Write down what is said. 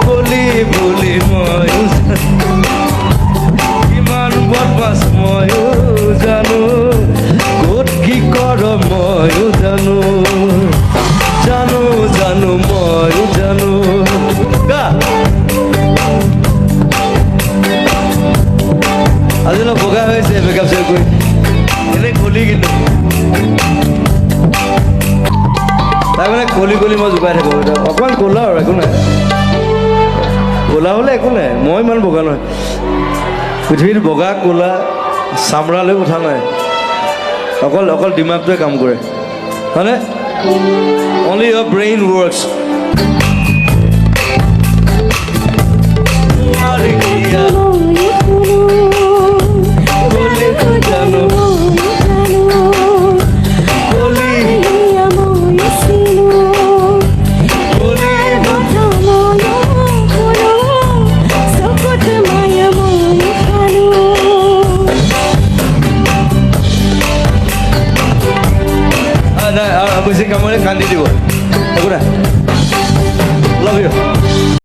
কলি বুলি ময়ো কিমান বদমাছ ময়ো জানো ক'ত কি কৰ ময়ো জানো জানো জানো ময়ো জানো গা আজি অলপ বগা হৈছে মেকআপ চেকআপ কৰি এনেই কলি কিন্তু তাই মানে কলি কলি মই জোকাই থাকোঁ অকণমান ক'লা আৰু একো নাই ক'লা হ'লে একো নাই মই ইমান বগা নহয় পৃথিৱীত বগা ক'লা চামৰালৈ কথা নাই অকল দিমাগটোৱে কাম কৰে হয়নে অনলি ইয়ৰ ব্ৰেইন ৱৰ্কছ বেছি কামৰে কান্দি দিব একো নাই লাভ ইউ